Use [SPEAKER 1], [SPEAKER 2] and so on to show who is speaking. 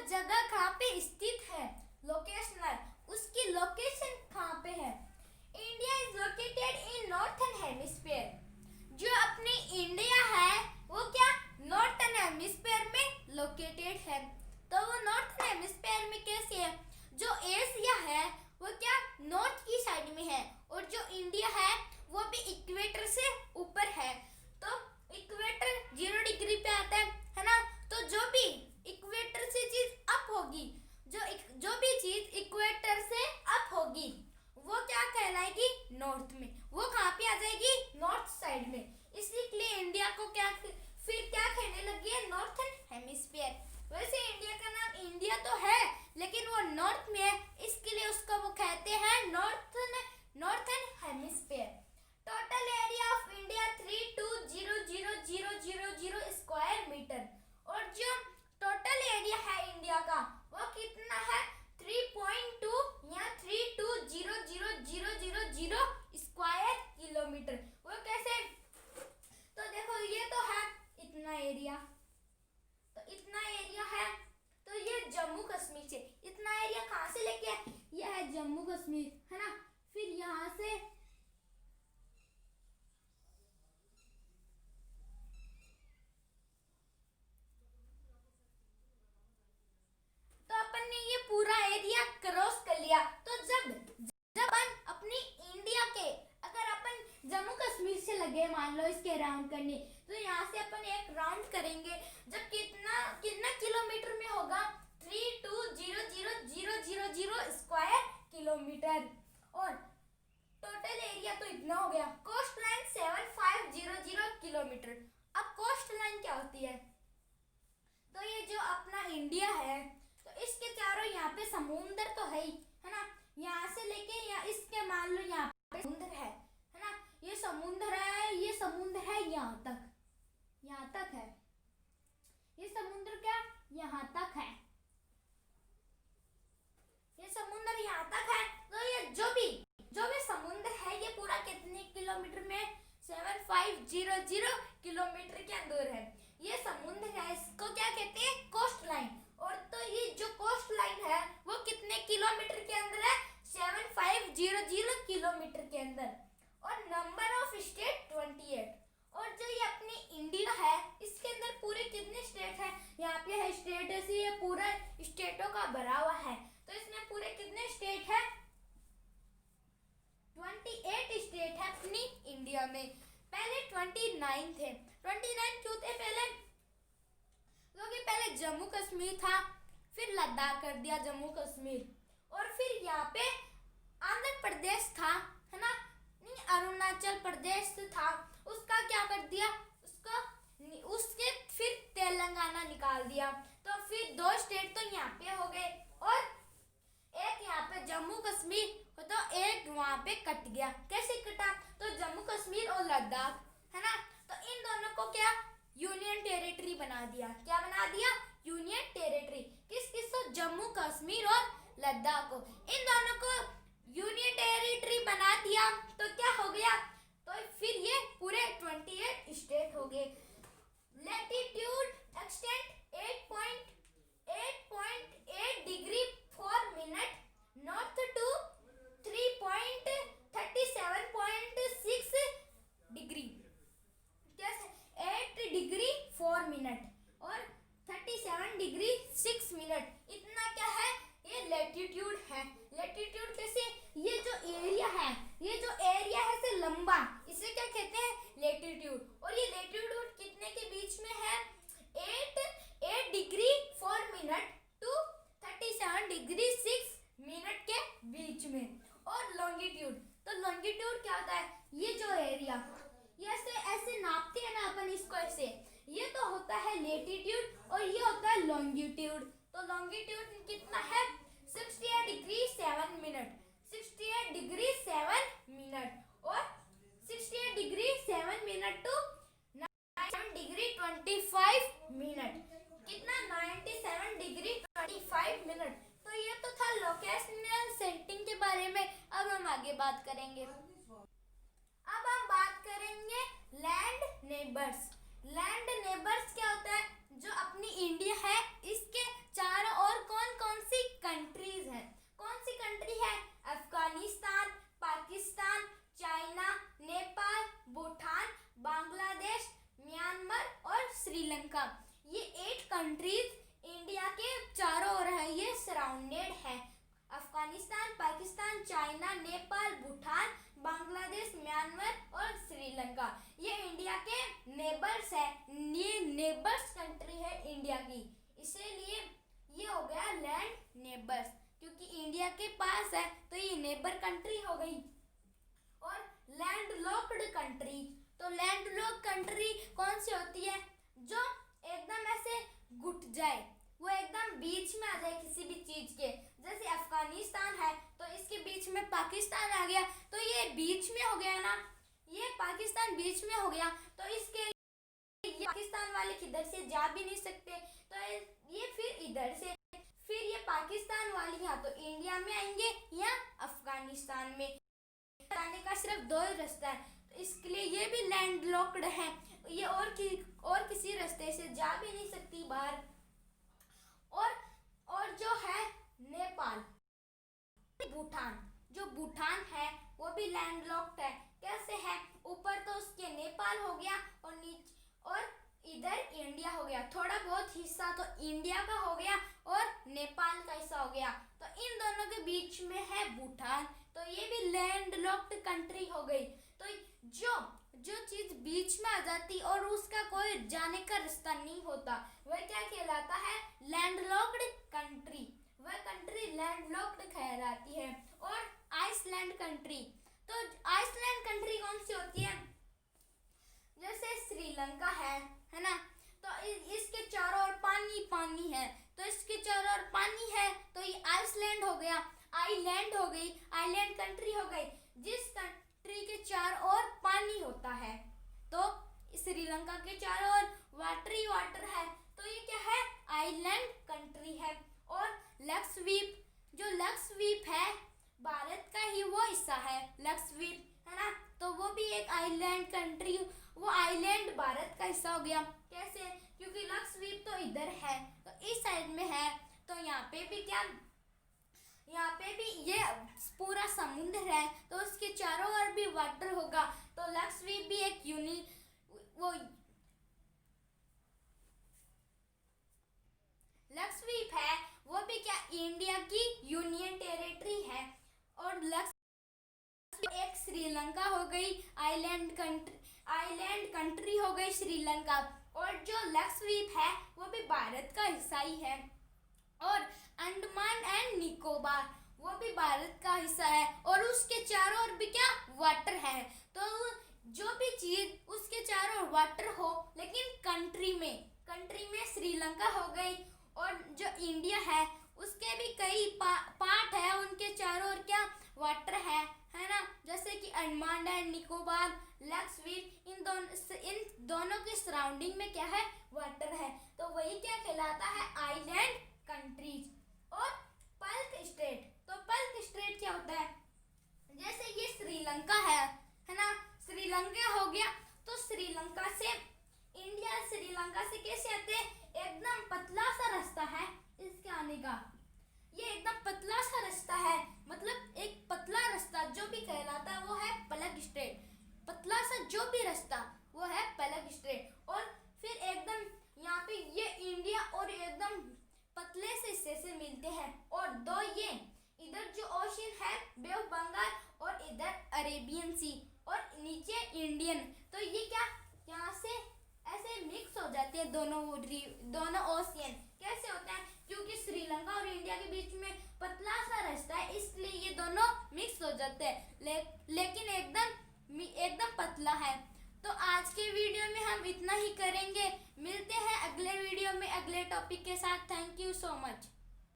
[SPEAKER 1] जगह कहाँ पे स्थित है, लोकेशनल, उसकी लोकेशन कहाँ पे है। India is located in northern hemisphere. जो अपनी इंडिया है वो क्या नॉर्थन हेमिस्फीयर में लोकेटेड है। तो वो नॉर्थन हेमिस्फीयर में कैसे है, जो एशिया है वो क्या नॉर्थ की साइड में है और जो इंडिया है वो भी इक्वेटर से ऊपर है। तो इक्वेटर 0 डिग्री पे आता है ना। तो जो भी इक्वेटर से चीज अप होगी, जो भी चीज इक्वेटर से अप होगी वो क्या कहलाएगी नॉर्थ में। वो कहाँ पे आ जाएगी नॉर्थ साइड में। इसलिए इंडिया को क्या फिर क्या कहने लगी है नॉर्थन हेमिस्फीयर। वैसे इंडिया का नाम इंडिया तो है लेकिन वो नॉर्थ में है, इसके लिए उसको वो कहते हैं northern hemisphere. Total area of India 32000000 square metre. और जो टोटल एरिया है इंडिया का वो कितना है 3.2 या 32000000 स्क्वायर किलोमीटर। वो कैसे, तो देखो ये तो है इतना एरिया, तो इतना एरिया है। तो ये जम्मू कश्मीर से इतना एरिया कहाँ से लेके है, ये है जम्मू कश्मीर है ना। फिर यहाँ से तो अपन ने ये पूरा एरिया क्रॉस कर लिया। तो जब अपन अपनी इंडिया के अगर अपन जम्मू कश्मीर से लगे मान लो इसके राउंड करने, तो यहाँ से अपन एक राउंड करेंगे जब कितना कितना किलोमीटर में होगा 320000 स्क्वायर किलोमीटर। और टोटल एरिया तो इतना हो गया। Coast line 7500 kilometre. अब कोस्ट लाइन क्या होती है, तो ये जो अपना इंडिया है तो इसके चारों यहाँ पे समुंदर तो है ही है ना। यहाँ से लेके यहाँ इसके मान लो यहाँ पे समुंदर है ना। ये समुंदर है, ये समुंदर है यहाँ तक है। ये समुंदर क्या यहाँ तक है, ये समुंदर यहाँ तक है। तो ये जो भी समुंदर है ये पूरा कितने किलोमीटर में 7500 किलोमीटर के अंदर है। ये समुद्र है, इसको क्या कहते हैं कोस्ट लाइन। और तो ये जो कोस्ट लाइन है वो कितने किलोमीटर के अंदर है 7500 किलोमीटर के अंदर। और नंबर ऑफ स्टेट 28। और जो ये अपनी इंडिया है इसके अंदर पूरे कितने स्टेट है, यहाँ पे है स्टेट ऐसे ये पूरा स्टेटों का भरा हुआ है। तो इसमें पूरे कितने स्टेट है 28 स्टेट है अपनी इंडिया में। पहले 29 थे। 29 क्यों थे पहले, क्योंकि पहले जम्मू कश्मीर था, फिर लद्दाख कर दिया जम्मू कश्मीर, और फिर यहाँ पे आंध्र प्रदेश था है ना, नहीं अरुणाचल प्रदेश था, उसका क्या कर दिया उसके फिर तेलंगाना निकाल दिया। तो फिर 2 स्टेट तो यहाँ पे हो गए और एक यहाँ पे जम्मू कश्मीर, तो एक वहाँ पे कट गया। कैसे कटा, तो जम्मू कश्मीर और लद्दाख है ना, तो इन दोनों को क्या यूनियन टेरिटरी बना दिया। क्या बना दिया यूनियन टेरिटरी। किस जम्मू कश्मीर और लद्दाख को, इन दोनों को यूनियन टेरिटरी बना दिया। तो क्या हो गया, तो फिर ये पूरे 28 स्टेट हो गए। Latitude extend 8.8 degree 4 minute north to 3.37.6 degree, कैसे 8 डिग्री 4 मिनट और 37 डिग्री 6 मिनट, इतना क्या है ये लैटिट्यूड है। लैटिट्यूड कैसे, ये जो एरिया है से लंबा, इसे क्या कहते हैं लैटिट्यूड। और ये लैटिट्यूड कितने के बीच में है 8 degree 4 minute to 37 degree 6 minute के बीच में। और लॉन्गिट्यूड, तो लॉन्गिट्यूड क्या होता है, ये जो एरिया ये ऐसे नापते हैं ना अपन इसको ऐसे, ये तो होता है लैटिट्यूड और ये होता है लॉन्गिट्यूड। तो लॉन्गिट्यूड कितना है 68 डिग्री 7 मिनट, 68 डिग्री 7 मिनट और 68 degree 7 minute to 97 degree 25 minute, कितना 97 डिग्री 25 मिनट। तो ये तो था लोकेशनल सेटिंग के बारे में। अब हम आगे बात करेंगे। अब हम बात करेंगे लैंड नेबर्स। लैंड नेबर्स क्या होता है, जो अपनी इंडिया है इसके चारों ओर कंट्रीज इंडिया के चारों ओर है, ये सराउंडेड है। अफगानिस्तान, पाकिस्तान, चाइना, नेपाल, भूटान, बांग्लादेश, म्यांमार और श्रीलंका, ये इंडिया के नेबर्स है। ये नेबर्स कंट्री है इंडिया की, इसीलिए ये हो गया लैंड नेबर्स, क्योंकि इंडिया के पास है तो ये नेबर कंट्री हो गई। और लैंड लॉक्ड कंट्री, तो लैंड लॉक्ड कंट्री कौन सी होती है? जो एकदम ऐसे घुट जाए, वो एकदम बीच में आ जाए किसी भी चीज के। जैसे अफगानिस्तान है तो इसके बीच में पाकिस्तान आ गया, तो ये बीच में हो गया ना, ये पाकिस्तान बीच में हो गया, तो इसके ये पाकिस्तान वाले किधर से जा भी नहीं सकते, तो ये फिर इधर से, फिर ये पाकिस्तान वाले या तो इंडिया में आएंगे या अफगानिस्तान में। आने का सिर्फ दो ही रास्ता है, तो इसके लिए ये भी लैंड लॉक्ड है, ये और किसी रास्ते से जा भी नहीं सकती बाहर। और जो है नेपाल, भूटान, जो भूटान है वो भी लैंड लॉक्ड है। कैसे है? ऊपर तो उसके नेपाल हो गया और नीचे और इधर इंडिया हो गया, थोड़ा बहुत हिस्सा तो इंडिया का हो गया और नेपाल का हिस्सा हो गया, तो इन दोनों के बीच में है भूटान, तो ये भी लैंड लॉक्ड कंट्री हो गई। तो जो चीज बीच में आ जाती और उसका कोई जाने का रास्ता नहीं होता, वह क्या कहलाता है? लैंड लॉक्ड कंट्री, वह कंट्री लैंड लॉक्ड कहलाती है। और आइसलैंड कंट्री, तो आइसलैंड कंट्री कौन सी होती है? जैसे श्रीलंका है ना, तो इसके चारों ओर पानी पानी है, तो इसके चारों ओर पानी है तो ये आइसलैंड हो गया, आइलैंड हो गई, आइलैंड कंट्री हो गई। जिस कंट्री के चारों ओर पानी होता है, तो श्रीलंका के चारों ओर वाटर ही वाटर है, तो ये क्या है? आइलैंड कंट्री है। और लक्षद्वीप, जो लक्षद्वीप है भारत का ही वो हिस्सा है, लक्षद्वीप है ना, तो वो भी एक आइलैंड कंट्री, वो आइलैंड भारत का हिस्सा हो गया। कैसे? क्योंकि लक्षद्वीप तो इधर है, तो इस साइड में है, तो यहाँ पे भी क्या, यहाँ पे भी ये पूरा समुद्र है, तो उसके चारों ओर भी वाटर होगा, तो लक्षद्वीप भी एक लक्षद्वीप है, वो भी क्या इंडिया की यूनियन टेरिटरी है। और लक्षद्वीप एक श्रीलंका हो गई, आइलैंड कंट्री हो गई श्रीलंका, और जो लक्षद्वीप है वो भी भारत का हिस्सा ही है। और अंडमान एंड निकोबार, वो भी भारत का हिस्सा है, और उसके चारों ओर भी क्या वाटर है, तो जो भी चीज उसके चारों ओर वाटर हो, लेकिन कंट्री में श्रीलंका हो गई, और जो इंडिया है उसके भी कई पार्ट है, उनके चारों ओर क्या वाटर है ना, जैसे कि अंडमान एंड निकोबार, लक्षद्वीप, इन दोनों के सराउंडिंग में क्या है? वाटर है, तो वही क्या कहलाता है? Island countries. और पल्क स्टेट, तो पल्क स्टेट क्या होता है? जैसे ये श्रीलंका है ना, श्रीलंका हो गया, तो श्रीलंका से इंडिया श्रीलंका से कैसे आते हैं? एकदम पतला सा रास्ता है इसके आने का, ये एकदम पतला सा रास्ता है, मतलब एक पतला रास्ता जो भी कहलाता है वो है पलग स्ट्रेट, पतला सा जो भी रास्ता वो है पलग स्ट्रेट। और फिर एकदम यहाँ पे ये इंडिया और एकदम पतले से हिस्से से मिलते हैं, और दो ये इधर जो ओशन है बे ऑफ बंगाल, और इधर अरेबियन सी, और नीचे इंडियन, तो ये क्या यहाँ से ऐसे मिक्स हो जाते हैं दोनों ओशियन। कैसे होता है? क्योंकि श्रीलंका और इंडिया के बीच में पतला सा रास्ता है, इसलिए ये दोनों मिक्स हो जाते हैं, लेकिन एकदम पतला है। तो आज के वीडियो में हम इतना ही करेंगे, मिलते हैं अगले वीडियो में अगले टॉपिक के साथ। Thank you so much.